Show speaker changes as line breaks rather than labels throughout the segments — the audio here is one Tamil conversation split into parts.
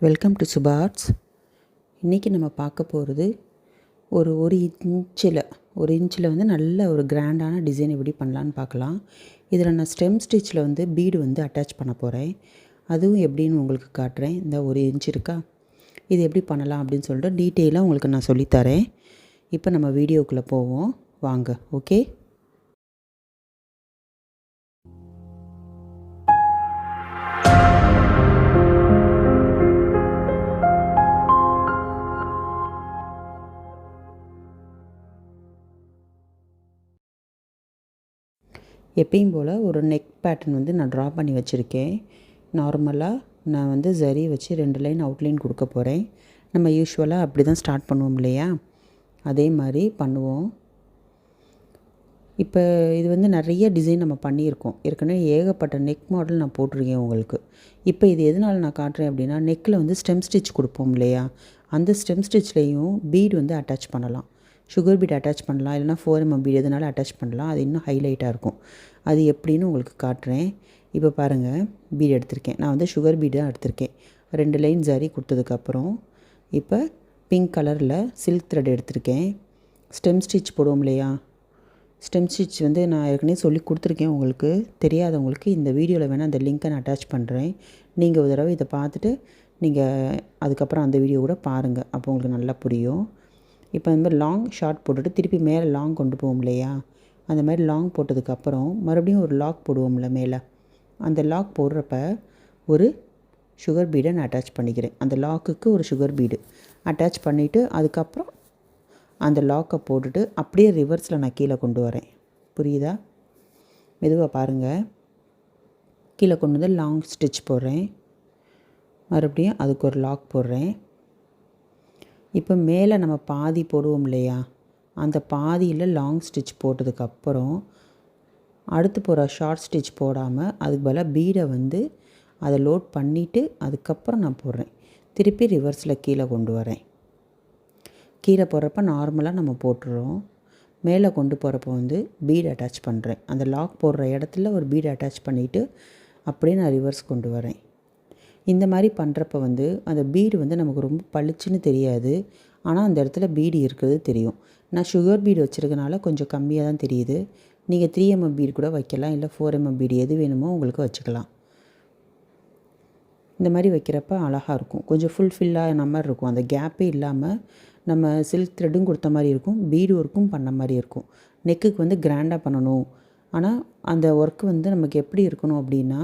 Welcome to சுபார்ட்ஸ். இன்றைக்கி நம்ம பார்க்க போகிறது ஒரு இன்ச்சில் வந்து நல்ல ஒரு கிராண்டான டிசைன் எப்படி பண்ணலான்னு பார்க்கலாம். இதில் நான் ஸ்டெம் ஸ்டிச்சில் வந்து பீடு வந்து அட்டாச் பண்ண போகிறேன். அதுவும் எப்படின்னு உங்களுக்கு காட்டுறேன். இந்த 1 இன்ச் இருக்கா, இது எப்படி பண்ணலாம் அப்படின்னு சொல்லிட்டு டீட்டெயிலாக உங்களுக்கு நான் சொல்லித்தரேன். இப்போ நம்ம வீடியோக்குள்ளே போவோம் வாங்க. ஓகே, எப்பயும் போல் ஒரு நெக் பேட்டர்ன் வந்து நான் ட்ரா பண்ணி வச்சுருக்கேன். நார்மலாக நான் வந்து ஜரி வச்சு 2 லைன் அவுட்லைன் கொடுக்க போகிறேன். நம்ம யூஸ்வலாக அப்படி தான் ஸ்டார்ட் பண்ணுவோம் இல்லையா, அதே மாதிரி பண்ணுவோம். இப்போ இது வந்து நிறைய டிசைன் நம்ம பண்ணியிருக்கோம் ஏற்கனவே, ஏகப்பட்ட நெக் மாடல் நான் போட்டிருக்கேன் உங்களுக்கு. இப்போ இது எதனால் நான் காட்டுறேன் அப்படின்னா, நெக்கில் வந்து ஸ்டெம் ஸ்டிச் கொடுப்போம் இல்லையா, அந்த ஸ்டெம் ஸ்டிச்லேயும் பீடு வந்து அட்டாச் பண்ணலாம். சுகர் பீட் அட்டாச் பண்ணலாம், இல்லைனா 4mm பீடு எதனால அட்டாச் பண்ணலாம். அது இன்னும் ஹைலைட்டாக இருக்கும். அது எப்படின்னு உங்களுக்கு காட்டுறேன். இப்போ பாருங்கள், பீடு எடுத்திருக்கேன். நான் வந்து சுகர் பீடு தான் எடுத்திருக்கேன். 2 லைன் ஜரி கொடுத்ததுக்கப்புறம் இப்போ பிங்க் கலரில் சில்க் த்ரெட் எடுத்திருக்கேன். ஸ்டெம் ஸ்டிச் போடுவோம் இல்லையா, ஸ்டெம் ஸ்டிச் வந்து நான் ஏற்கனவே சொல்லி கொடுத்துருக்கேன். உங்களுக்கு தெரியாதவங்களுக்கு இந்த வீடியோவில் வேணால் அந்த லிங்க்கை நான் அட்டாச் பண்ணுறேன். நீங்கள் ஒரு தடவை இதை பார்த்துட்டு நீங்கள் அதுக்கப்புறம் அந்த வீடியோ கூட பாருங்கள், அப்போ உங்களுக்கு நல்லா புரியும். இப்போ இந்த மாதிரி லாங் ஷார்ட் போட்டுட்டு திருப்பி மேலே லாங் கொண்டு போவோம் இல்லையா, அந்த மாதிரி லாங் போட்டதுக்கப்புறம் மறுபடியும் ஒரு லாக் போடுவோம்ல மேலே, அந்த லாக் போடுறப்ப ஒரு சுகர் பீடை நான் அட்டாச் பண்ணிக்கிறேன். அந்த லாக்குக்கு ஒரு சுகர் பீடு அட்டாச் பண்ணிவிட்டு அதுக்கப்புறம் அந்த லாக்கை போட்டுட்டு அப்படியே ரிவர்ஸில் நான் கீழே கொண்டு வரேன். புரியுதா? மெதுவாக பாருங்கள். கீழே கொண்டு வந்து லாங் ஸ்டிச் போடுறேன், மறுபடியும் அதுக்கு ஒரு லாக் போடுறேன். இப்போ மேலே நம்ம பாதி போடுவோம் இல்லையா, அந்த பாதியில் லாங் ஸ்டிச் போட்டதுக்கப்புறம் அடுத்து போகிற ஷார்ட் ஸ்டிச் போடாமல் அதுக்கு பதிலாக பீடை வந்து அதை லோட் பண்ணிவிட்டு அதுக்கப்புறம் நான் போடுறேன். திருப்பி ரிவர்ஸில் கீழே கொண்டு வரேன். கீழே போடுறப்ப நார்மலாக நம்ம போட்டுறோம், மேலே கொண்டு போகிறப்ப வந்து பீடு அட்டாச் பண்ணுறேன். அந்த லாக் போடுற இடத்துல ஒரு பீடு அட்டாச் பண்ணிவிட்டு அப்படியே நான் ரிவர்ஸ் கொண்டு வரேன். இந்த மாதிரி பண்ணுறப்ப வந்து அந்த பீடு வந்து நமக்கு ரொம்ப பளிச்சுன்னு தெரியாது, ஆனால் அந்த இடத்துல பீடு இருக்கிறது தெரியும். நான் சுகர் பீடு வச்சுருக்கனால கொஞ்சம் கம்மியாக தான் தெரியுது. நீங்கள் 3mm பீடு கூட வைக்கலாம், இல்லை 4mm பீடு எது வேணுமோ உங்களுக்கு வச்சுக்கலாம். இந்த மாதிரி வைக்கிறப்ப அழகாக இருக்கும், கொஞ்சம் ஃபுல்ஃபில்லான மாதிரி இருக்கும். அந்த கேப்பே இல்லாமல் நம்ம சில்க் த்ரெட்டும் கொடுத்த மாதிரி இருக்கும், பீடு ஒர்க்கும் பண்ண மாதிரி இருக்கும். நெக்குக்கு வந்து கிராண்டாக பண்ணணும், ஆனால் அந்த ஒர்க்கு வந்து நமக்கு எப்படி இருக்கணும் அப்படின்னா,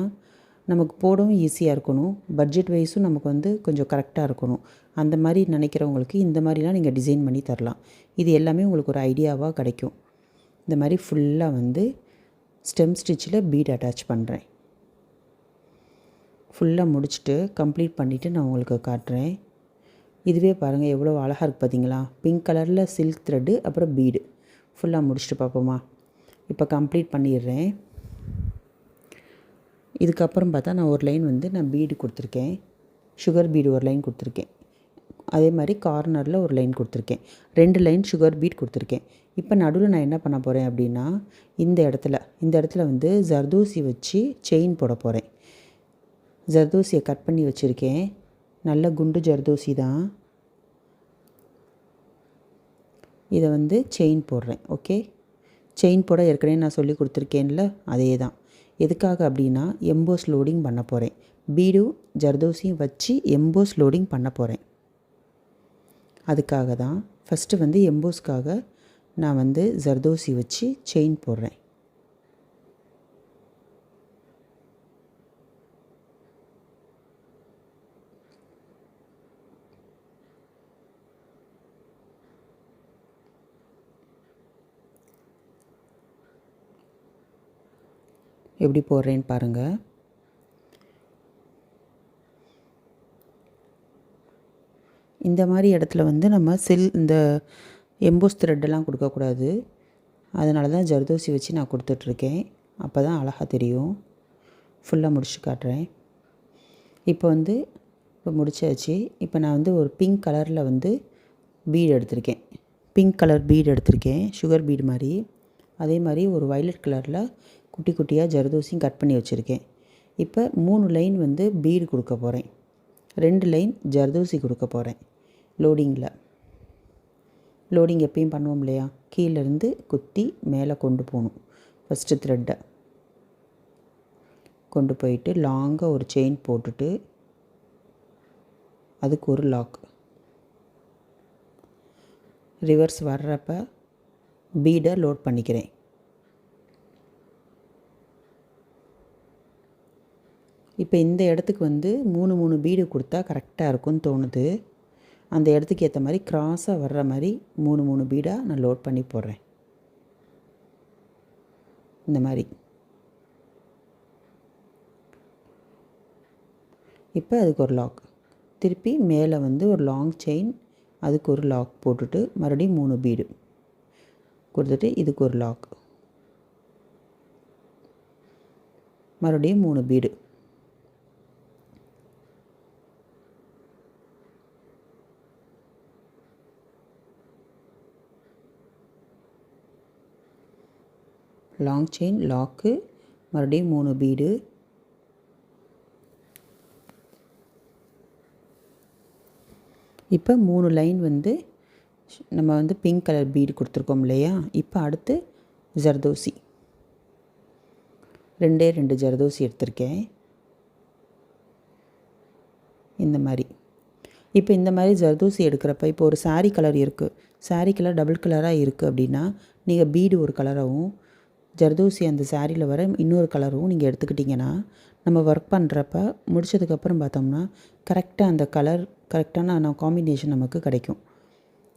நமக்கு போடவும் ஈஸியாக இருக்கணும், பட்ஜெட் வைஸும் நமக்கு வந்து கொஞ்சம் கரெக்டாக இருக்கணும். அந்த மாதிரி நினைக்கிறவங்களுக்கு இந்த மாதிரிலாம் நீங்கள் டிசைன் பண்ணி தரலாம். இது எல்லாமே உங்களுக்கு ஒரு ஐடியாவாக கிடைக்கும். இந்த மாதிரி ஃபுல்லாக வந்து ஸ்டெம் ஸ்டிச்சில் பீட் அட்டாச் பண்ணுறேன். ஃபுல்லாக முடிச்சுட்டு கம்ப்ளீட் பண்ணிவிட்டு நான் உங்களுக்கு காட்டுறேன். இதுவே பாருங்கள் எவ்வளோ அழகாக இருக்குது பார்த்தீங்களா, பிங்க் கலரில் சில்க் த்ரெட்டு அப்புறம் பீடு. ஃபுல்லாக முடிச்சுட்டு பார்ப்போமா. இப்போ கம்ப்ளீட் பண்ணிடுறேன். இதுக்கப்புறம் பார்த்தா நான் ஒரு லைன் வந்து நான் பீடு கொடுத்துருக்கேன், சுகர் பீடு ஒரு லைன் கொடுத்துருக்கேன். அதே மாதிரி கார்னரில் ஒரு லைன் கொடுத்துருக்கேன், 2 லைன் சுகர் பீட் கொடுத்துருக்கேன். இப்போ நடுவில் நான் என்ன பண்ண போகிறேன் அப்படின்னா, இந்த இடத்துல வந்து ஜர்தோசி வச்சு செயின் போட போகிறேன். ஜர்தோசியை கட் பண்ணி வச்சுருக்கேன், நல்ல குண்டு ஜர்தோசி தான். இதை வந்து செயின் போடுறேன். ஓகே, செயின் போட ஏற்கனவே நான் சொல்லி கொடுத்துருக்கேன்ல, அதே தான். எதுக்காக அப்படின்னா எம்போஸ் லோடிங் பண்ண போகிறேன். பீடும் ஜர்தோசியும் வச்சு எம்போஸ் லோடிங் பண்ண போகிறேன். அதுக்காக தான் ஃபஸ்ட்டு வந்து எம்போஸ்க்காக நான் வந்து ஜர்தோசி வச்சு செயின் போடுறேன். எப்படி போடுறேன்னு பாருங்கள். இந்த மாதிரி இடத்துல வந்து நம்ம இந்த எம்போஸ் த்ரெட்டெல்லாம் கொடுக்கக்கூடாது, அதனால தான் ஜர்தோசி வச்சு நான் கொடுத்துட்ருக்கேன். அப்போ தான் அழகாக தெரியும். ஃபுல்லாக முடிச்சு காட்டுறேன். இப்போ முடிச்சாச்சு. இப்போ நான் வந்து ஒரு பிங்க் கலரில் வந்து பீடு எடுத்திருக்கேன், பிங்க் கலர் பீடு எடுத்திருக்கேன், சுகர் பீடு மாதிரி. அதே மாதிரி ஒரு வயலட் கலரில் குட்டி குட்டியாக ஜர்தோசியும் கட் பண்ணி வச்சுருக்கேன். இப்போ 3 லைன் வந்து பீடு கொடுக்க போகிறேன். 2 லைன் ஜர்தோசி கொடுக்க போகிறேன். லோடிங் எப்பயும் பண்ணுவோம் இல்லையா, கீழேருந்து குத்தி மேலே கொண்டு போகணும். ஃபஸ்ட்டு த்ரெட்டை கொண்டு போயிட்டு லாங்காக ஒரு செயின் போட்டுட்டு அதுக்கு ஒரு லாக். ரிவர்ஸ் வர்றப்ப பீடை லோட் பண்ணிக்கிறேன். இப்போ இந்த இடத்துக்கு வந்து 3 பீடு கொடுத்தா கரெக்டாக இருக்கும்னு தோணுது. அந்த இடத்துக்கு ஏற்ற மாதிரி கிராஸாக வர்ற மாதிரி 3 பீடாக நான் லோட் பண்ணி போடுறேன். இந்த மாதிரி. இப்போ அதுக்கு ஒரு லாக். திருப்பி மேலே வந்து ஒரு லாங் செயின், அதுக்கு ஒரு லாக் போட்டுட்டு மறுபடியும் 3 பீடு கொடுத்துட்டு இதுக்கு ஒரு லாக், மறுபடியும் 3 பீடு. லாங் செயின், லாக்கு, மறுபடியும் 3 பீடு. இப்போ 3 லைன் வந்து நம்ம வந்து பிங்க் கலர் பீடு கொடுத்துருக்கோம் இல்லையா. இப்போ அடுத்து ஜர்தோசி, 2 ஜர்தோசி எடுத்திருக்கேன் இந்த மாதிரி. இப்போ இந்த மாதிரி ஜர்தோசி எடுக்கிறப்ப இப்போ ஒரு சாரீ கலர் இருக்குது, சாரீ கலர் டபுள் கலராக இருக்குது அப்படின்னா நீங்கள் பீடு ஒரு கலராகவும் ஜர்தோசி அந்த சாரியில் வர இன்னொரு கலரும் நீங்கள் எடுத்துக்கிட்டிங்கன்னா நம்ம ஒர்க் பண்ணுறப்ப முடித்ததுக்கப்புறம் பார்த்தோம்னா கரெக்டாக அந்த கலர் கரெக்டான காம்பினேஷன் நமக்கு கிடைக்கும்.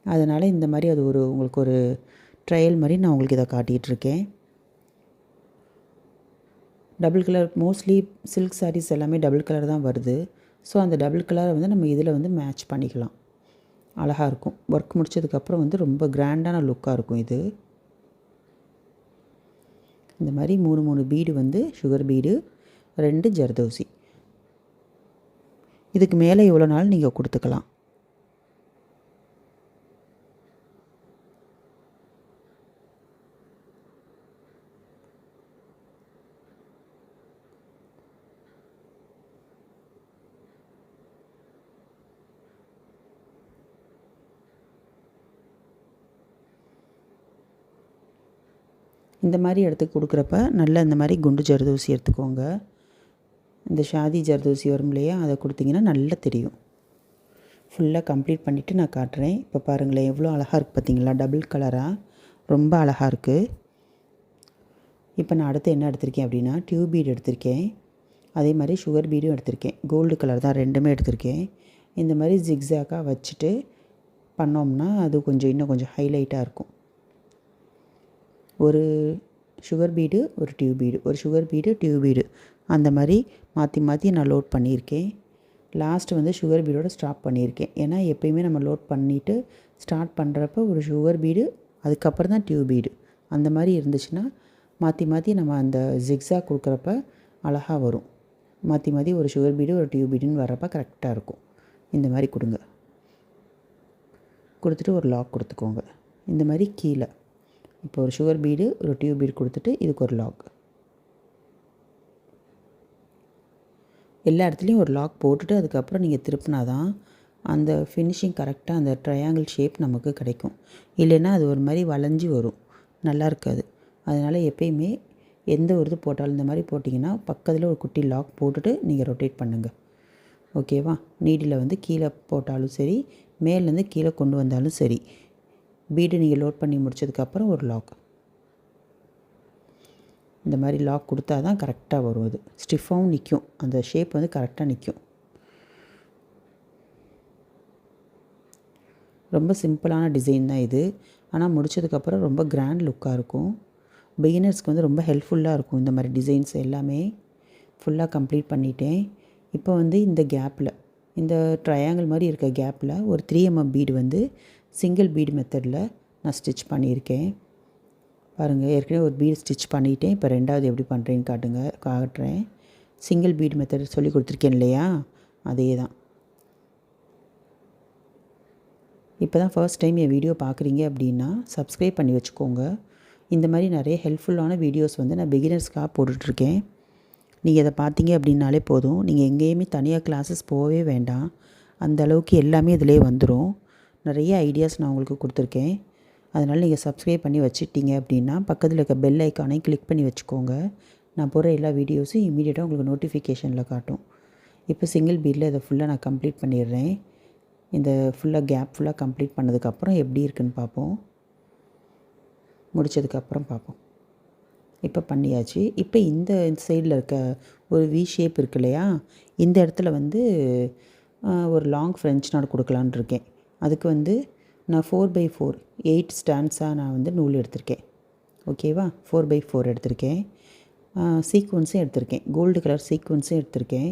அதனால் இந்த மாதிரி அது உங்களுக்கு ஒரு ட்ரையல் மாதிரி நான் உங்களுக்கு இதை காட்டிகிட்ருக்கேன். Double colour mostly silk sarees எல்லாமே டபுள் கலர் தான் வருது. ஸோ அந்த டபுள் கலரை வந்து நம்ம இதில் வந்து மேட்ச் பண்ணிக்கலாம், அழகாக இருக்கும். ஒர்க் முடித்ததுக்கப்புறம் வந்து ரொம்ப கிராண்டான லுக்காக இருக்கும் இது. இந்த மாதிரி 3 பீடு வந்து சுகர் பீடு, 2 ஜர்தோசி. இதுக்கு மேலே எவ்வளோ நாள் நீங்கள் கொடுத்துக்கலாம். இந்த மாதிரி இடத்துக்கு கொடுக்குறப்ப நல்ல இந்த மாதிரி குண்டு ஜர்தோசி எடுத்துக்கோங்க. இந்த ஷாதி ஜர்தோசி வரும் இல்லையா, அதை கொடுத்திங்கன்னா நல்லா தெரியும். ஃபுல்லாக கம்ப்ளீட் பண்ணிவிட்டு நான் காட்டுறேன். இப்போ பாருங்களேன் எவ்வளோ அழகாக இருக்குது பார்த்தீங்களா, டபுள் கலராக ரொம்ப அழகாக இருக்குது. இப்போ நான் அடுத்து என்ன எடுத்திருக்கேன் அப்படின்னா டியூப் பீடு எடுத்திருக்கேன், அதே மாதிரி சுகர் பீடும் எடுத்திருக்கேன். கோல்டு கலர் தான் ரெண்டுமே எடுத்திருக்கேன். இந்த மாதிரி ஜிக்ஸாக்காக வச்சுட்டு பண்ணோம்னா அது இன்னும் கொஞ்சம் ஹைலைட்டாக இருக்கும். ஒரு சுகர் பீடு, ஒரு டியூப் பீடு, ஒரு சுகர் பீடு, டியூப் பீடு, அந்த மாதிரி மாற்றி நான் லோட் பண்ணியிருக்கேன். லாஸ்ட்டு வந்து சுகர் பீடோட ஸ்டாப் பண்ணியிருக்கேன். ஏன்னா எப்பயுமே நம்ம லோட் பண்ணிவிட்டு ஸ்டார்ட் பண்ணுறப்ப ஒரு சுகர் பீடு, அதுக்கப்புறம் தான் டியூப் பீடு, அந்த மாதிரி இருந்துச்சுன்னா மாற்றி நம்ம அந்த ஜிக்ஸாக் கொடுக்குறப்ப அழகாக வரும். மாற்றி ஒரு சுகர் பீடு ஒரு டியூப் பீடுன்னு வரப்போ கரெக்டாக இருக்கும். இந்த மாதிரி கொடுங்க. கொடுத்துட்டு ஒரு லாக் கொடுத்துக்கோங்க. இந்த மாதிரி கீழே இப்போ ஒரு சுகர் பீடு, ஒரு டியூப் பீடு கொடுத்துட்டு இதுக்கு ஒரு லாக். எல்லா இடத்துலையும் ஒரு லாக் போட்டுட்டு அதுக்கப்புறம் நீங்கள் திருப்பினா தான் அந்த ஃபினிஷிங் கரெக்டாக அந்த ட்ரையாங்கிள் ஷேப் நமக்கு கிடைக்கும். இல்லைன்னா அது ஒரு மாதிரி வளைஞ்சி வரும், நல்லா இருக்காது. அதனால் எப்பயுமே எந்த ஒரு இது போட்டாலும் இந்த மாதிரி போட்டிங்கன்னா பக்கத்தில் ஒரு குட்டி லாக் போட்டுட்டு நீங்கள் ரொட்டேட் பண்ணுங்கள். ஓகேவா. நீடில் வந்து கீழே போட்டாலும் சரி, மேலேருந்து கீழே கொண்டு வந்தாலும் சரி, பீடு நீங்கள் லோட் பண்ணி முடித்ததுக்கப்புறம் ஒரு லாக். இந்த மாதிரி லாக் கொடுத்தா தான் கரெக்டாக வரும். அது ஸ்டிஃபாகவும் நிற்கும், அந்த ஷேப் வந்து கரெக்டாக நிற்கும். ரொம்ப சிம்பிளான டிசைன் தான் இது, ஆனால் முடித்ததுக்கப்புறம் ரொம்ப கிராண்ட் லுக்காக இருக்கும். பிகினர்ஸ்க்கு வந்து ரொம்ப ஹெல்ப்ஃபுல்லாக இருக்கும். இந்த மாதிரி டிசைன்ஸ் எல்லாமே ஃபுல்லாக கம்ப்ளீட் பண்ணிட்டேன். இப்போ வந்து இந்த கேப்பில், இந்த ட்ரையாங்கிள் மாதிரி இருக்க கேப்பில் ஒரு 3mm பீடு வந்து சிங்கிள் பீடு மெத்தடில் நான் ஸ்டிச் பண்ணியிருக்கேன். பாருங்கள், ஏற்கனவே ஒரு பீடு ஸ்டிச் பண்ணிவிட்டேன். இப்போ ரெண்டாவது எப்படி பண்ணுறேன்னு காட்டுறேன். சிங்கிள் பீடு மெத்தட் சொல்லி கொடுத்துருக்கேன் இல்லையா, அதே தான். இப்போ தான் ஃபர்ஸ்ட் டைம் என் வீடியோ பார்க்குறீங்க அப்படின்னா சப்ஸ்கிரைப் பண்ணி வச்சுக்கோங்க. இந்த மாதிரி நிறைய ஹெல்ப்ஃபுல்லான வீடியோஸ் வந்து நான் பிகினர்ஸ்க்காக போட்டுட்ருக்கேன். நீங்கள் இதை பார்த்தீங்க அப்படின்னாலே போதும், நீங்கள் எங்கேயுமே தனியாக கிளாஸஸ் போகவே வேண்டாம். அந்த அளவுக்கு எல்லாமே இதிலே வந்துடும். நிறைய ஐடியாஸ் நான் உங்களுக்கு கொடுத்துருக்கேன். அதனால் நீங்கள் சப்ஸ்கிரைப் பண்ணி வச்சுட்டீங்க அப்படின்னா பக்கத்தில் இருக்க பெல் ஐக்கானை கிளிக் பண்ணி வச்சுக்கோங்க. நான் போடுற எல்லா வீடியோஸும் இமீடியட்டாக உங்களுக்கு நோட்டிஃபிகேஷனில் காட்டும். இப்போ சிங்கிள் பீடில் இதை ஃபுல்லாக நான் கம்ப்ளீட் பண்ணிடுறேன். இந்த ஃபுல்லாக கேப் ஃபுல்லாக கம்ப்ளீட் பண்ணதுக்கப்புறம் எப்படி இருக்குதுன்னு பார்ப்போம். முடித்ததுக்கப்புறம் பார்ப்போம். இப்போ பண்ணியாச்சு. இப்போ இந்த சைடில் இருக்க ஒரு வி ஷேப் இருக்கு இல்லையா, இந்த இடத்துல வந்து ஒரு லாங் ஃப்ரெஞ்ச் நாட் கொடுக்கலான்னு இருக்கேன். அதுக்கு வந்து நான் 4x4 8 ஸ்டாண்ட்ஸாக நான் வந்து நூல் எடுத்திருக்கேன். ஓகேவா, 4x4 எடுத்திருக்கேன். சீக்வன்ஸும் எடுத்திருக்கேன், கோல்டு கலர் சீக்வன்ஸும் எடுத்திருக்கேன்.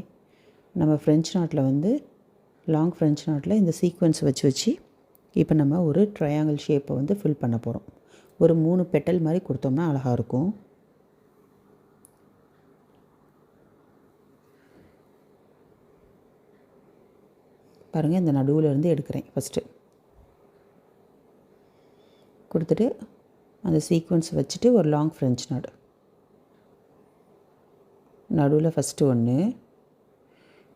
நம்ம ஃப்ரெஞ்ச் நாட்டில் வந்து லாங் ஃப்ரெஞ்ச் நாட்டில் இந்த சீக்வன்ஸ் வச்சு இப்போ நம்ம ஒரு ட்ரையாங்கிள் ஷேப்பை வந்து ஃபில் பண்ண போகிறோம். ஒரு 3 பெட்டல் மாதிரி கொடுத்தோம்னா அழகாக இருக்கும். பாருங்கள், இந்த நடுவில் இருந்து எடுக்கிறேன். ஃபஸ்ட்டு கொடுத்துட்டு அந்த சீக்வன்ஸ் வச்சுட்டு ஒரு லாங் ஃப்ரெஞ்ச் நாட் நடுவில் ஃபஸ்ட்டு ஒன்று,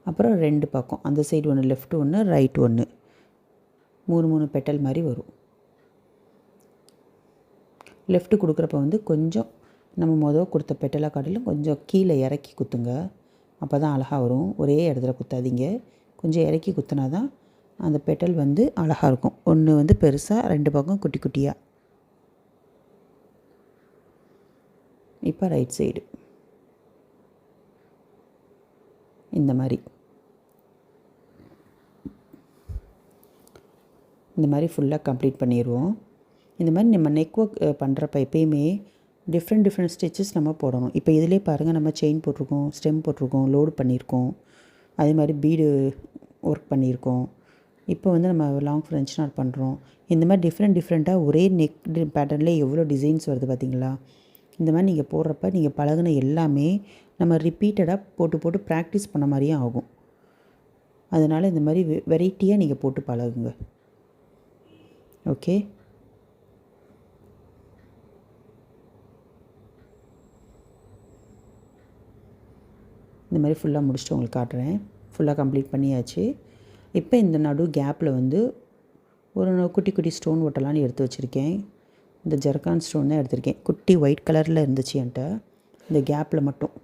அப்புறம் 2 பக்கம் அந்த சைடு ஒன்று, லெஃப்ட் ஒன்று, ரைட் ஒன்று, 3 பெட்டல் மாதிரி வரும். லெஃப்ட்டு கொடுக்குறப்ப வந்து கொஞ்சம் நம்ம கொடுத்த பெட்டலாக காட்டிலும் கொஞ்சம் கீழே இறக்கி குத்துங்க. அப்போ தான் அழகாக வரும். ஒரே இடத்துல குத்தாதீங்க, கொஞ்சம் இறக்கி குத்தினா தான் அந்த பெட்டல் வந்து அழகாக இருக்கும். ஒன்று வந்து பெருசாக, 2 பக்கம் குட்டி குட்டியாக. இப்போ ரைட் சைடு இந்த மாதிரி ஃபுல்லாக கம்ப்ளீட் பண்ணிடுவோம். இந்த மாதிரி நம்ம நெக் ஒர்க் பண்ணுறப்ப எப்பயுமே டிஃப்ரெண்ட் ஸ்டிச்சஸ் நம்ம போடணும். இப்போ இதிலே பாருங்கள், நம்ம செயின் போட்டிருக்கோம், ஸ்டெம் போட்டிருக்கோம், லோடு பண்ணியிருக்கோம், அதே மாதிரி பீடு ஒர்க் பண்ணியிருக்கோம். இப்போ வந்து நம்ம லாங் ஃப்ரெஞ்ச் நாட் பண்ணுறோம். இந்த மாதிரி டிஃப்ரெண்ட்டாக ஒரே நெக் பேட்டர்னில் எவ்வளோ டிசைன்ஸ் வருது பார்த்திங்களா. இந்த மாதிரி நீங்கள் போடுறப்ப நீங்கள் பழகுன எல்லாமே நம்ம ரிப்பீட்டடாக போட்டு ப்ராக்டிஸ் பண்ண மாதிரியும் ஆகும். அதனால் இந்த மாதிரி வெரைட்டியாக நீங்கள் போட்டு பழகுங்க. ஓகே, இந்த மாதிரி ஃபுல்லாக முடிச்சுட்டு உங்களுக்கு காட்டுறேன். ஃபுல்லாக கம்ப்ளீட் பண்ணியாச்சு. இப்போ இந்த நடு கேப்பில் வந்து ஒரு குட்டி ஸ்டோன் ஒட்டலான்னு எடுத்து வச்சுருக்கேன். இந்த ஜர்கான் ஸ்டோன் தான் எடுத்திருக்கேன். குட்டி ஒயிட் கலரில் இருந்துச்சு என்கிட்ட. இந்த கேப்பில் மட்டும்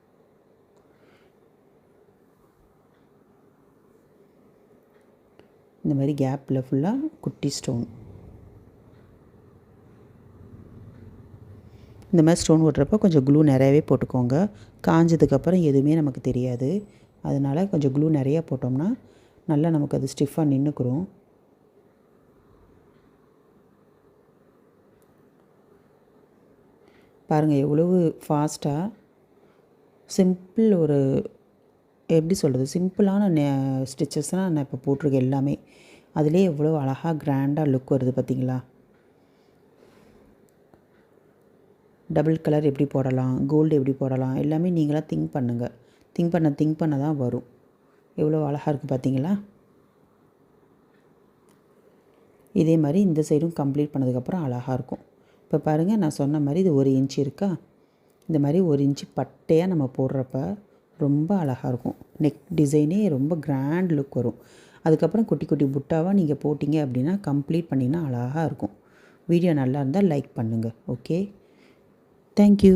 இந்த மாதிரி கேப்பில் ஃபுல்லாக குட்டி ஸ்டோன். இந்த மாதிரி ஸ்டோன் ஓட்டுறப்ப கொஞ்சம் க்ளூ நிறையவே போட்டுக்கோங்க. காஞ்சதுக்கப்புறம் எதுவுமே நமக்கு தெரியாது. அதனால் கொஞ்சம் க்ளூ நிறையா போட்டோம்னா நல்லா நமக்கு அது ஸ்டிஃபாக நின்றுக்குறோம். பாருங்கள் எவ்வளவு ஃபாஸ்ட்டாக சிம்பிள், ஒரு எப்படி சொல்கிறது, சிம்பிளான ஸ்டிச்சஸ்னால் நான் இப்போ போட்டிருக்கேன் எல்லாமே. அதிலே எவ்வளோ அழகாக கிராண்டாக லுக் வருது பார்த்திங்களா. டபுள் கலர் எப்படி போடலாம், கோல்டு எப்படி போடலாம், எல்லாமே நீங்களாக திங்க் பண்ணுங்கள். திங்க் பண்ண தான் வரும். எவ்வளோ அழகாக இருக்குது பார்த்திங்களா. இதே மாதிரி இந்த சைடும் கம்ப்ளீட் பண்ணதுக்கப்புறம் அழகாக இருக்கும். இப்போ பாருங்கள், நான் சொன்ன மாதிரி இது 1 இன்ச்சு இருக்கா. இந்த மாதிரி 1 இன்ச்சு பட்டையாக நம்ம போடுறப்ப ரொம்ப அழகாக இருக்கும். நெக் டிசைனே ரொம்ப கிராண்ட் லுக் வரும். அதுக்கப்புறம் குட்டி புட்டாவாக நீங்கள் போட்டிங்க அப்படின்னா கம்ப்ளீட் பண்ணிங்கன்னா அழகாக இருக்கும். வீடியோ நல்லா இருந்தால் லைக் பண்ணுங்கள். Okay, thank you.